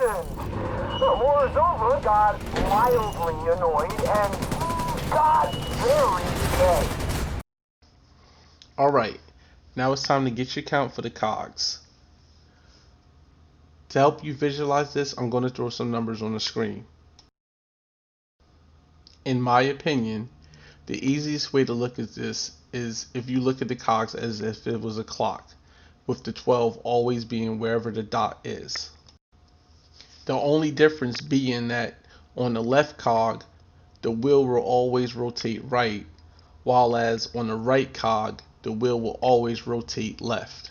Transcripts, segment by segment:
Moreover, got mildly annoyed and got very gay. Alright, now it's time to get your count for the cogs. To help you visualize this, I'm going to throw some numbers on the screen. In my opinion, the easiest way to look at this is if you look at the cogs as if it was a clock, with the 12 always being wherever the dot is. The only difference being that on the left cog, the wheel will always rotate right, while as on the right cog, the wheel will always rotate left.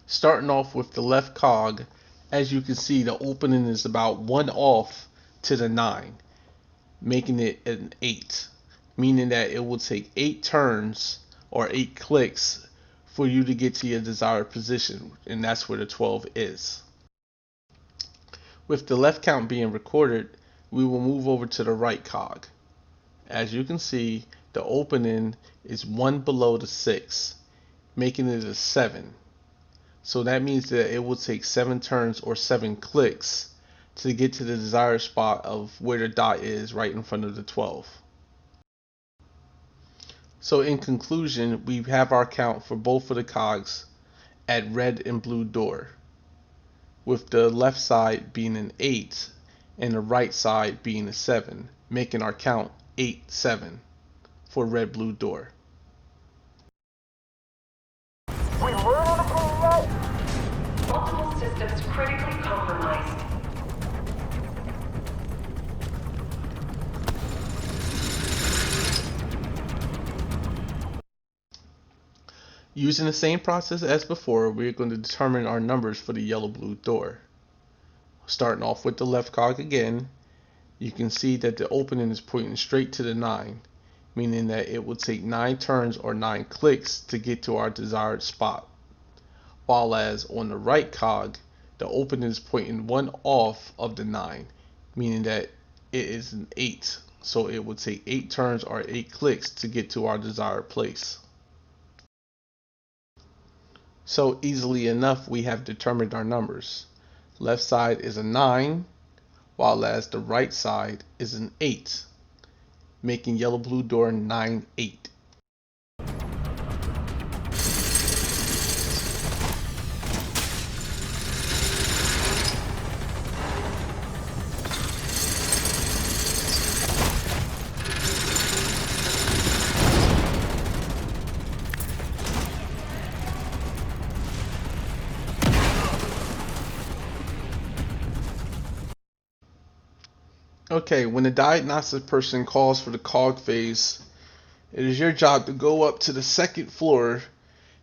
Starting off with the left cog, as you can see, the opening is about 1 off to the 9, making it an 8, meaning that it will take 8 turns or 8 clicks for you to get to your desired position, and that's where the 12 is. With the left count being recorded, we will move over to the right cog. As you can see, the opening is 1 below the 6, making it a 7. So that means that it will take 7 turns or 7 clicks to get to the desired spot of where the dot is right in front of the 12. So in conclusion, we have our count for both of the cogs at red and blue door, with the left side being an 8 and the right side being a 7, making our count 8, 7 for red blue door. We learn anything yet? Multiple systems critically compromised. Using the same process as before, we are going to determine our numbers for the yellow-blue door. Starting off with the left cog again, you can see that the opening is pointing straight to the 9, meaning that it will take 9 turns or 9 clicks to get to our desired spot. While as on the right cog, the opening is pointing 1 off of the 9, meaning that it is an 8, so it will take 8 turns or 8 clicks to get to our desired place. So easily enough, we have determined our numbers. Left side is a 9, while as the right side is an 8, making yellow blue door 9, 8. Okay, when the diagnostic person calls for the cog phase, it is your job to go up to the second floor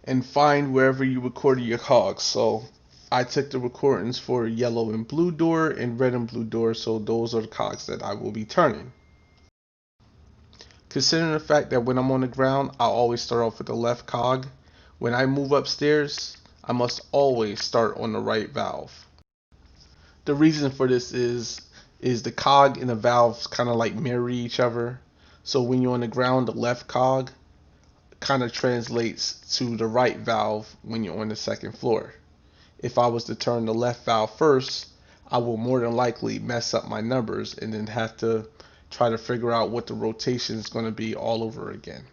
and find wherever you recorded your cogs. So I took the recordings for yellow and blue door and red and blue door, so those are the cogs that I will be turning. Considering the fact that when I'm on the ground, I always start off with the left cog, when I move upstairs, I must always start on the right valve. The reason for this is the cog and the valves kind of like mirror each other. So when you're on the ground, the left cog kind of translates to the right valve when you're on the second floor. If I was to turn the left valve first, I will more than likely mess up my numbers and then have to try to figure out what the rotation is going to be all over again.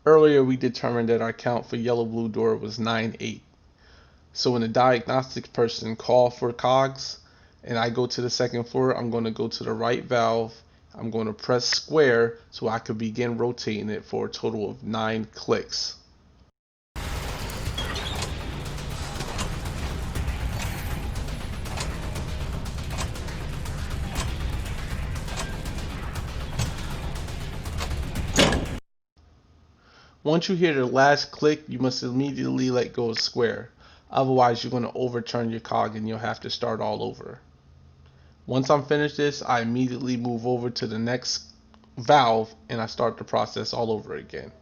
Earlier we determined that our count for yellow blue door was 9, 8. So when the diagnostic person calls for cogs and I go to the second floor, I'm going to go to the right valve. I'm going to press square so I can begin rotating it for a total of 9 clicks. Once you hear the last click, you must immediately let go of square. Otherwise, you're going to overturn your cog and you'll have to start all over. Once I'm finished this, I immediately move over to the next valve and I start the process all over again.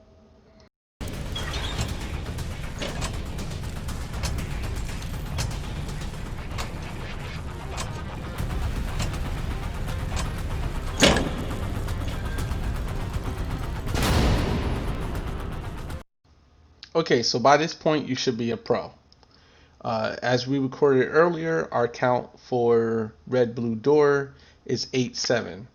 Okay, so by this point you should be a pro. As we recorded earlier, our count for red blue door is 8-7.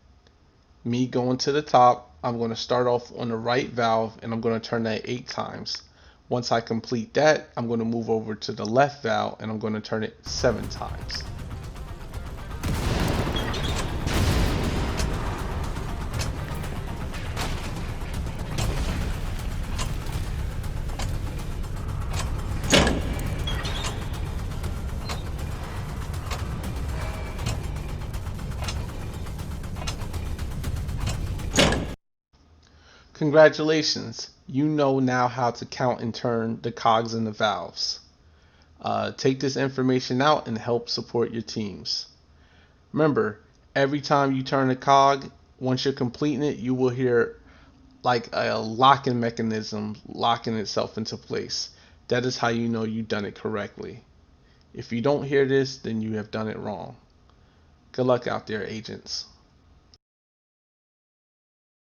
Me going to the top, I'm going to start off on the right valve and I'm going to turn that 8 times. Once I complete that, I'm going to move over to the left valve and I'm going to turn it 7 times. Congratulations, you know now how to count and turn the cogs in the valves. Take this information out and help support your teams. Remember, every time you turn a cog, once you're completing it, you will hear like a locking mechanism locking itself into place. That is how you know you've done it correctly. If you don't hear this, then you have done it wrong. Good luck out there, agents.